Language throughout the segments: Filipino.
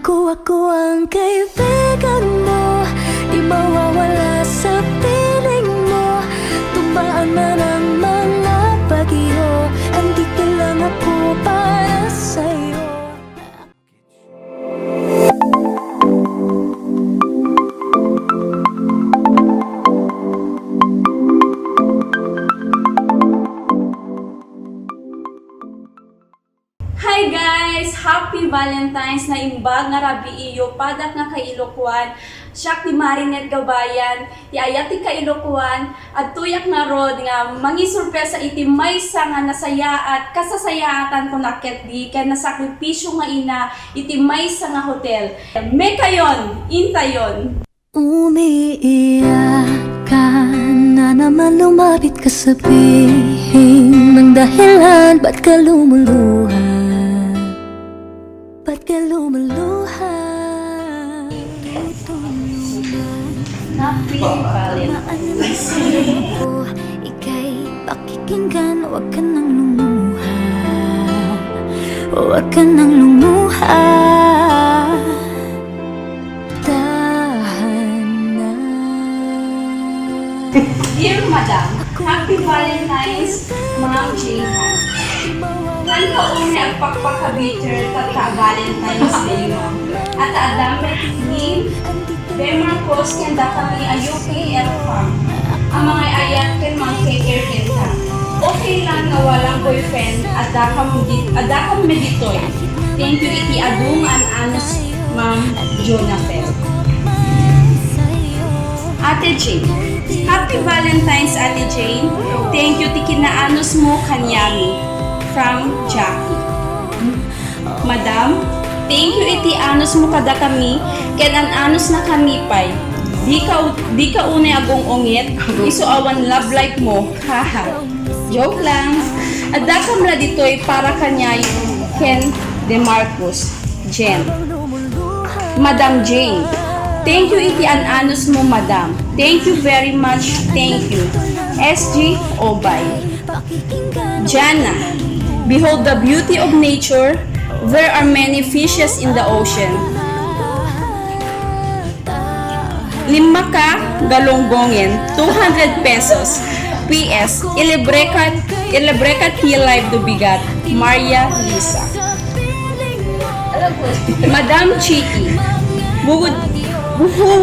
Ako ang kaibigan mo, di mawawala sa piling mo. Tumaan man ang mga bagyo, andito lang ako para sa'yo. Hi guys! Happy Valentine's na imbag nga rabi iyo padak nga kay Ilocwan. Siyak ti Marinet Gabayan, ti ayat ti kay Ilocwan, at tuyak nga rod nga mangi surpresa iti maysa nga nasaya at kasasayaatan ko naket di kay nasakripisyo nga ina iti maysa nga hotel. May kayon, intayon. Umiiyak ka na naman, lumapit ka sabihin ng dahilan, ba't ka lumuluha? Ba't ka lumuluha? Happy Valentine's. Ika'y pakikinggan, huwag ka nang lumuha. Huwag ka nang lumuha. Tahan na. Dear Madam, Happy Valentine's, Ma'am Jane. Ang kauna ang pagpakabitter pagka-Valentine's Day mo. At adamit ni Demarcos kenda kami ayuki erfam. Ang mga ayat ken mga care kenta. Okay lang na walang boyfriend at adakam meditoy. Thank you iti adung an anos Ma'am Jonapel. Ate Jane. Happy Valentine's, Ate Jane. Thank you ti kinaanos mo kanyami. From Jackie. Madam, thank you iti anos mo kada kami, ken an anos na kami pay. Di ka unay agong ungit, iso awan love life mo, haha. Joke lang. Adda kam la ditoy para kanyay, Ken Demarcos, Jen. Madam Jane, thank you iti an anos mo, Madam. Thank you very much, thank you. SG Obay. Jana, behold the beauty of nature. There are many fishes in the ocean. Lima ka galonggongin, 200 pesos. PS, ilibre ka ti live do bigat. Maria Lisa. Madam Chiki, who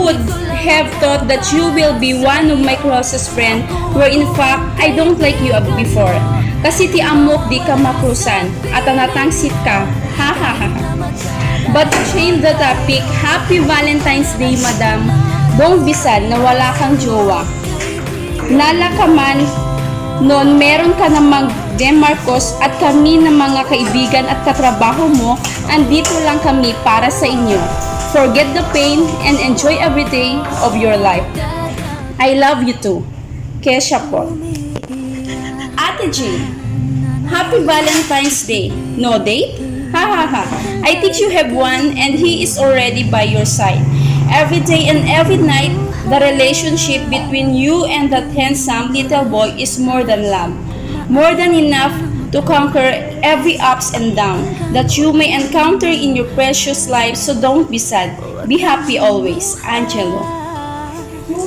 would have thought that you will be one of my closest friend, where in fact, I don't like you before. Kasi ti amok di ka makrusan at natangsit ka, ha ha ha. But to change the topic, Happy Valentine's Day, Madam. Bong bisan na wala kang jowa. Nala ka man, noon meron ka namang Demarcos at kami na mga kaibigan at katrabaho mo, andito lang kami para sa inyo. Forget the pain and enjoy every day of your life. I love you too. Kesha po. Ate Jane, Happy Valentine's Day. No date? Ha ha ha. I think you have one and he is already by your side. Every day and every night, the relationship between you and that handsome little boy is more than love. More than enough to conquer every ups and down that you may encounter in your precious life, so don't be sad. Be happy always. Angelo.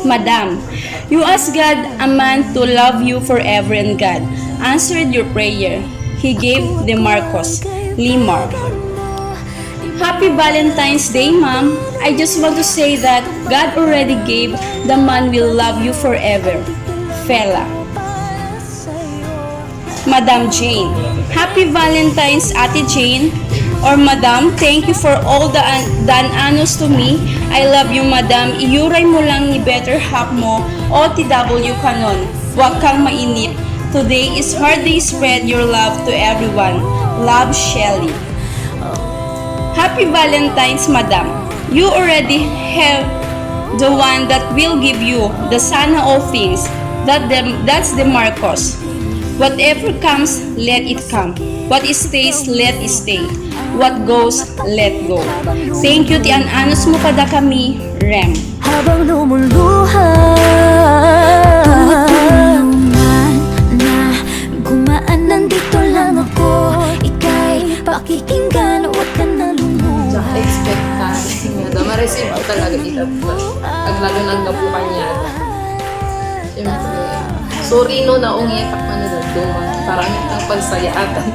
Madam, you asked God a man to love you forever, and God answered your prayer. He gave Demarcos, Limar. Happy Valentine's Day, Ma'am. I just want to say that God already gave the man will love you forever. Fela. Madam Jane. Happy Valentine's, Ate Jane. Or Madam, thank you for all the anos to me. I love you, Madam. Iyuray mo lang ni better half mo, OTW kanon. Huwag kang mainip. Today is hard day, spread your love to everyone. Love, Shelly. Happy Valentine's, Madam. You already have the one that will give you the sana all things. That's Demarcos. Whatever comes, let it come. What stays, let it stay. What goes, let go. Thank you, ti an-anos mo kada kami, Rem. Habang lumuluha, tulungan na gumaan, nandito lang ako. Ika'y pakikinggan, huwag ka na lumuha. expect na nga ma-receive ko talaga ito. Aglaga ng gabukan niya. Siyempre, sorry no na ungiyak man na duman. Parang itang pagsayatan.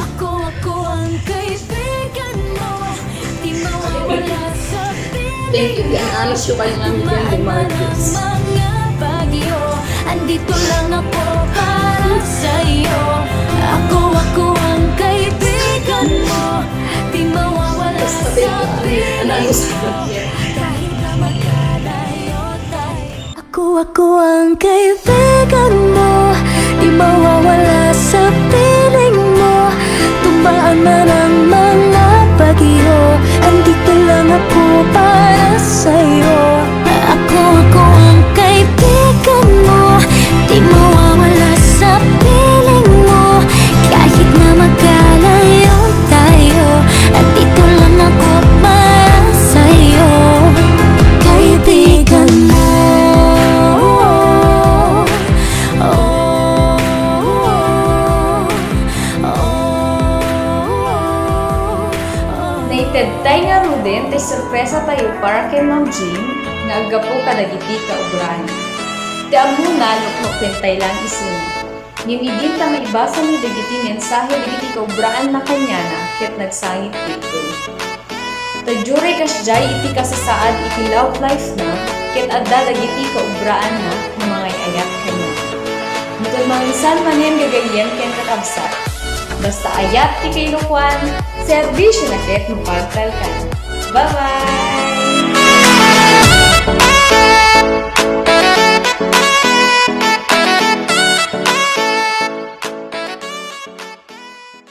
Ako ang kaibigan mo. Di mawawala sa piling. Thank you. Ang alas yung kayo namin yan, di Marcus. Mga bagyo, andito lang ako para sa'yo. Ako ang kaibigan mo. Di mawawala Basta sa thank you. piling. Ano sa Kahit na magkalayo tayo. Ako ang kaibigan mo. Di mawawala sa piling mo. Tumbaan man ang mga bagyo, andito lang ako para sa'yo. Ako ang kaibigan mo. Di mawawala sa piling mo. Kahit na magkalayo tayo, andito lang ako para sa'yo. Kaibigan mo. Nated tayo nga Ruden, tay sorpresa tayo para kay Ma'am Jean, nga agapo ka dagiti ka ubran. Ti amuna luknok pentay lang isin. Ngimidin ta maibasa ni dagiti mensahe dagiti ka ubraan na kanya na ket nagsangit dito. Tadjure kasjay iti kasasaad iti love life na ket adda dagiti ka ubraan na ng mga ayat kanya. Mutul mangisan manen gagayen ken kakabsat. Basta ayat ti kailukuan, serbisyo na ket mapagtalkan. Bye-bye!